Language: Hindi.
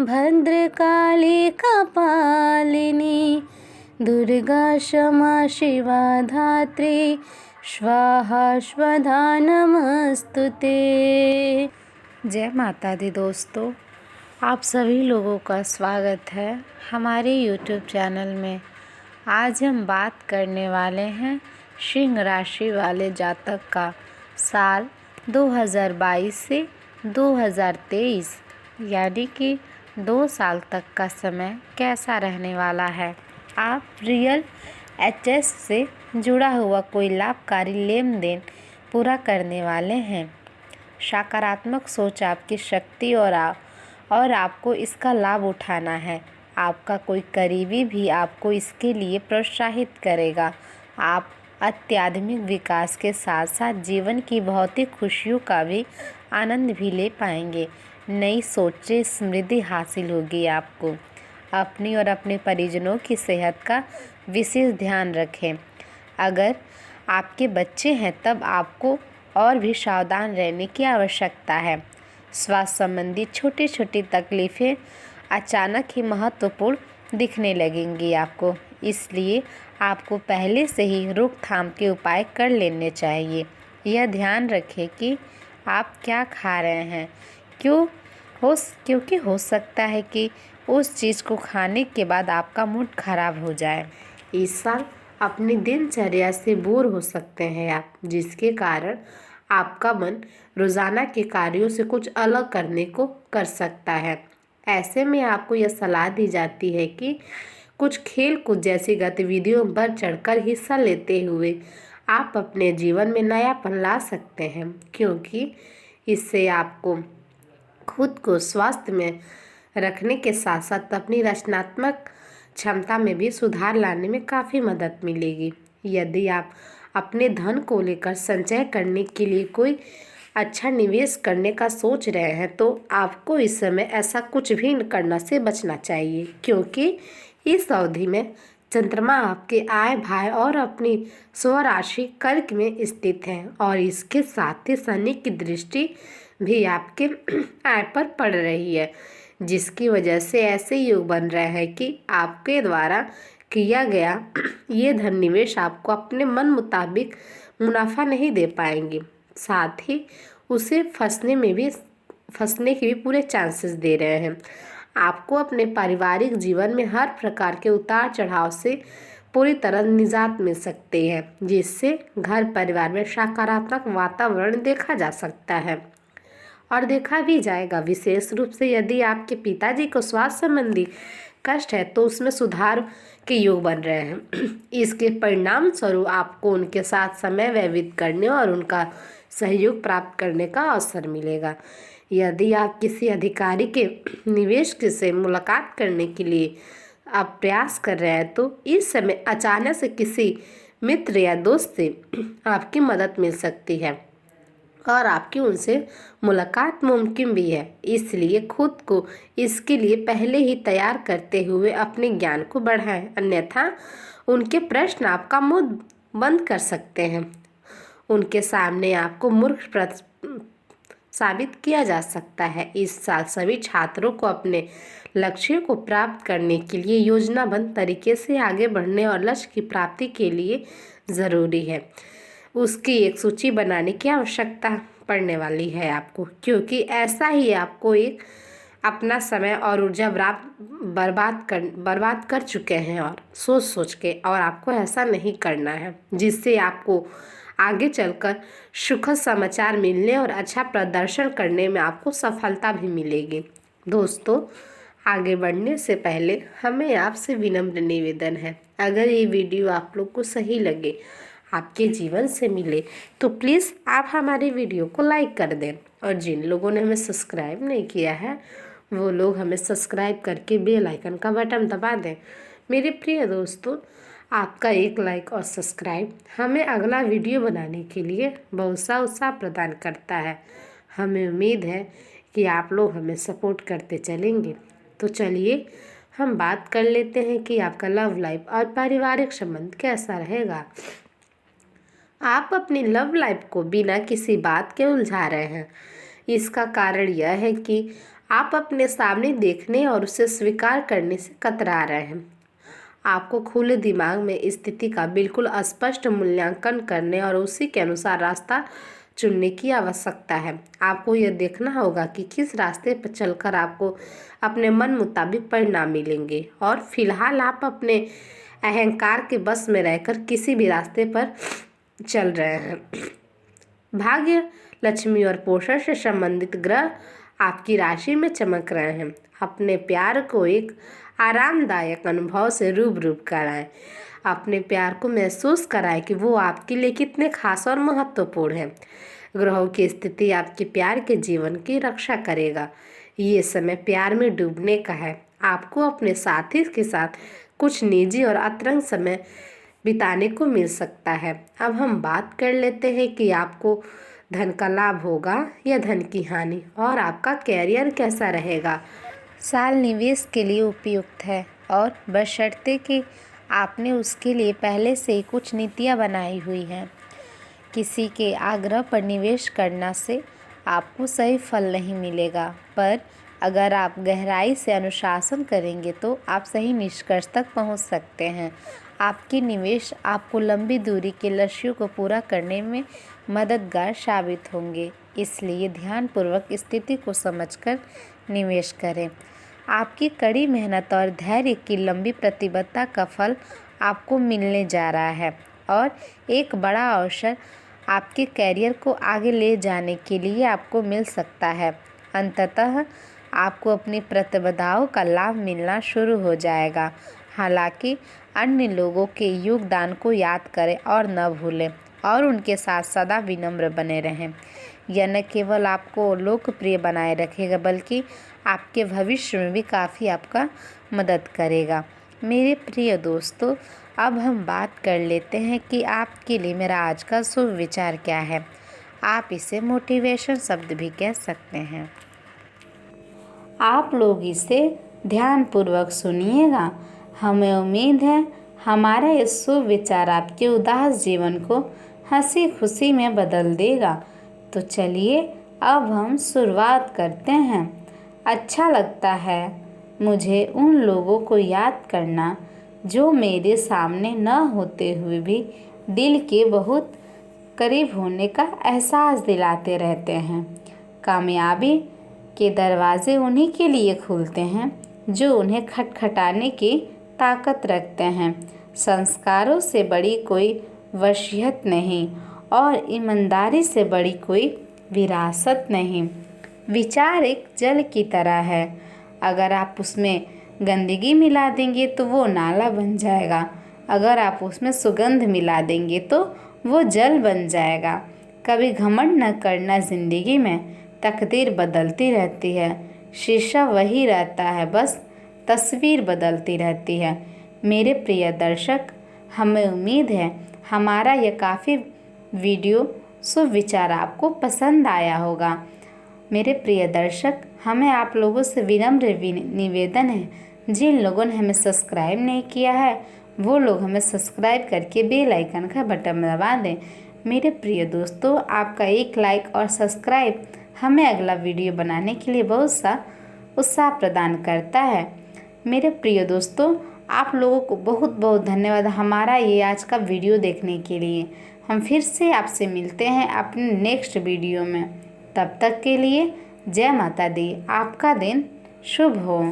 भद्रकाली कपालिनी दुर्गा क्षमा शिवा धात्री स्वाहा स्वधा नमस्तुते। जय माता दी दोस्तों, आप सभी लोगों का स्वागत है हमारे YouTube चैनल में। आज हम बात करने वाले हैं सिंह राशि वाले जातक का साल 2022 से 2023 यानी कि 2 साल तक का समय कैसा रहने वाला है। आप रियल एचएस से जुड़ा हुआ कोई लाभकारी लेन देन पूरा करने वाले हैं। सकारात्मक सोच आपकी शक्ति और आपको इसका लाभ उठाना है। आपका कोई करीबी भी आपको इसके लिए प्रोत्साहित करेगा। आप आध्यात्मिक विकास के साथ साथ जीवन की भौतिक खुशियों का भी आनंद भी ले पाएंगे। नई सोचें समृद्धि हासिल होगी। आपको अपनी और अपने परिजनों की सेहत का विशेष ध्यान रखें। अगर आपके बच्चे हैं तब आपको और भी सावधान रहने की आवश्यकता है। स्वास्थ्य संबंधी छोटी छोटी तकलीफ़ें अचानक ही महत्वपूर्ण दिखने लगेंगी आपको, इसलिए आपको पहले से ही रोकथाम के उपाय कर लेने चाहिए। यह ध्यान रखें कि आप क्या खा रहे हैं, क्योंकि हो सकता है कि उस चीज़ को खाने के बाद आपका मूड खराब हो जाए। इस साल अपनी दिनचर्या से बोर हो सकते हैं आप, जिसके कारण आपका मन रोज़ाना के कार्यों से कुछ अलग करने को कर सकता है। ऐसे में आपको यह सलाह दी जाती है कि कुछ खेल कूद जैसी गतिविधियों पर चढ़कर हिस्सा लेते हुए आप अपने जीवन में नयापन ला सकते हैं, क्योंकि इससे आपको खुद को स्वास्थ्य में रखने के साथ साथ अपनी रचनात्मक क्षमता में भी सुधार लाने में काफ़ी मदद मिलेगी। यदि आप अपने धन को लेकर संचय करने के लिए कोई अच्छा निवेश करने का सोच रहे हैं तो आपको इस समय ऐसा कुछ भी करना से बचना चाहिए, क्योंकि इस अवधि में चंद्रमा आपके आय भाय और अपनी स्वराशि कर्क में स्थित है और इसके साथ ही शनि की दृष्टि भी आपके आय पर पड़ रही है, जिसकी वजह से ऐसे योग बन रहे हैं कि आपके द्वारा किया गया ये धन निवेश आपको अपने मन मुताबिक मुनाफा नहीं दे पाएंगे, साथ ही उसे फंसने के भी पूरे चांसेस दे रहे हैं। आपको अपने पारिवारिक जीवन में हर प्रकार के उतार चढ़ाव से पूरी तरह निजात मिल सकती है, जिससे घर परिवार में सकारात्मक वातावरण देखा जा सकता है और देखा भी जाएगा। विशेष रूप से यदि आपके पिताजी को स्वास्थ्य संबंधी कष्ट है तो उसमें सुधार के योग बन रहे हैं। इसके परिणाम स्वरूप आपको उनके साथ समय व्यतीत करने और उनका सहयोग प्राप्त करने का अवसर मिलेगा। यदि आप किसी अधिकारी के निवेश से मुलाकात करने के लिए आप प्रयास कर रहे हैं तो इस समय अचानक से किसी मित्र या दोस्त से आपकी मदद मिल सकती है और आपकी उनसे मुलाकात मुमकिन भी है। इसलिए खुद को इसके लिए पहले ही तैयार करते हुए अपने ज्ञान को बढ़ाएं, अन्यथा उनके प्रश्न आपका मुंह बंद कर सकते हैं। उनके सामने आपको मूर्ख साबित किया जा सकता है। इस साल सभी छात्रों को अपने लक्ष्यों को प्राप्त करने के लिए योजनाबद्ध तरीके से आगे बढ़ने और लक्ष्य की प्राप्ति के लिए ज़रूरी है उसकी एक सूची बनाने की आवश्यकता पड़ने वाली है आपको, क्योंकि ऐसा ही आपको एक अपना समय और ऊर्जा बर्बाद कर चुके हैं और सोच के, और आपको ऐसा नहीं करना है, जिससे आपको आगे चलकर सुखद समाचार मिलने और अच्छा प्रदर्शन करने में आपको सफलता भी मिलेगी। दोस्तों, आगे बढ़ने से पहले हमें आपसे विनम्र निवेदन है, अगर ये वीडियो आप लोग को सही लगे, आपके जीवन से मिले तो प्लीज़ आप हमारे वीडियो को लाइक कर दें, और जिन लोगों ने हमें सब्सक्राइब नहीं किया है वो लोग हमें सब्सक्राइब करके बेल आइकन का बटन दबा दें। मेरे प्रिय दोस्तों, आपका एक लाइक और सब्सक्राइब हमें अगला वीडियो बनाने के लिए बहुत सा उत्साह प्रदान करता है। हमें उम्मीद है कि आप लोग हमें सपोर्ट करते चलेंगे। तो चलिए हम बात कर लेते हैं कि आपका लव लाइफ और पारिवारिक संबंध कैसा रहेगा। आप अपनी लव लाइफ को बिना किसी बात के उलझा रहे हैं। इसका कारण यह है कि आप अपने सामने देखने और उसे स्वीकार करने से कतरा रहे हैं। आपको खुले दिमाग में स्थिति का बिल्कुल स्पष्ट मूल्यांकन करने और उसी के अनुसार रास्ता चुनने की आवश्यकता है। आपको यह देखना होगा कि किस रास्ते पर चलकर आपको अपने मन मुताबिक परिणाम मिलेंगे, और फिलहाल आप अपने अहंकार के बस में रहकर किसी भी रास्ते पर चल रहे हैं। भाग्य, लक्ष्मी और पोषण से संबंधित ग्रह आपकी राशि में चमक रहे हैं। अपने प्यार को एक आरामदायक अनुभव से रूबरू कराएं। अपने प्यार को महसूस कराएं कि वो आपके लिए कितने खास और महत्वपूर्ण है। ग्रहों की स्थिति आपके प्यार के जीवन की रक्षा करेगा। ये समय प्यार में डूबने का है। आपको अपने साथी के साथ कुछ निजी और अतरंग समय बिताने को मिल सकता है। अब हम बात कर लेते हैं कि आपको धन का लाभ होगा या धन की हानि, और आपका कैरियर कैसा रहेगा। साल निवेश के लिए उपयुक्त है, और बशर्ते कि आपने उसके लिए पहले से ही कुछ नीतियाँ बनाई हुई हैं। किसी के आग्रह पर निवेश करना से आपको सही फल नहीं मिलेगा, पर अगर आप गहराई से अनुशासन करेंगे तो आप सही निष्कर्ष तक पहुंच सकते हैं। आपके निवेश आपको लंबी दूरी के लक्ष्यों को पूरा करने में मददगार साबित होंगे, इसलिए ध्यानपूर्वक स्थिति को समझकर निवेश करें। आपकी कड़ी मेहनत और धैर्य की लंबी प्रतिबद्धता का फल आपको मिलने जा रहा है, और एक बड़ा अवसर आपके कैरियर को आगे ले जाने के लिए आपको मिल सकता है। अंततः आपको अपनी प्रतिबद्धताओं का लाभ मिलना शुरू हो जाएगा। हालांकि अन्य लोगों के योगदान को याद करें और न भूलें, और उनके साथ सदा विनम्र बने रहें। यह न केवल आपको लोकप्रिय बनाए रखेगा, बल्कि आपके भविष्य में भी काफ़ी आपका मदद करेगा। मेरे प्रिय दोस्तों, अब हम बात कर लेते हैं कि आपके लिए मेरा आज का शुभ विचार क्या है। आप इसे मोटिवेशन शब्द भी कह सकते हैं। आप लोग इसे ध्यानपूर्वक सुनिएगा। हमें उम्मीद है हमारा ये शुभ विचार आपके उदास जीवन को हंसी खुशी में बदल देगा। तो चलिए अब हम शुरुआत करते हैं। अच्छा लगता है मुझे उन लोगों को याद करना जो मेरे सामने न होते हुए भी दिल के बहुत करीब होने का एहसास दिलाते रहते हैं। कामयाबी के दरवाजे उन्हीं के लिए खुलते हैं जो उन्हें खटखटाने की ताकत रखते हैं। संस्कारों से बड़ी कोई वसीयत नहीं, और ईमानदारी से बड़ी कोई विरासत नहीं। विचार एक जल की तरह है, अगर आप उसमें गंदगी मिला देंगे तो वो नाला बन जाएगा, अगर आप उसमें सुगंध मिला देंगे तो वो जल बन जाएगा। कभी घमंड न करना, जिंदगी में तकदीर बदलती रहती है, शीशा वही रहता है, बस तस्वीर बदलती रहती है। मेरे प्रिय दर्शक, हमें उम्मीद है हमारा यह काफ़ी वीडियो सुविचार आपको पसंद आया होगा। मेरे प्रिय दर्शक, हमें आप लोगों से विनम्र निवेदन है, जिन लोगों ने हमें सब्सक्राइब नहीं किया है वो लोग हमें सब्सक्राइब करके बेल आइकन का बटन दबा दें। मेरे प्रिय दोस्तों, आपका एक लाइक और सब्सक्राइब हमें अगला वीडियो बनाने के लिए बहुत सा उत्साह प्रदान करता है। मेरे प्रिय दोस्तों, आप लोगों को बहुत बहुत धन्यवाद हमारा ये आज का वीडियो देखने के लिए। हम फिर से आपसे मिलते हैं अपने नेक्स्ट वीडियो में। तब तक के लिए जय माता दी। आपका दिन शुभ हो।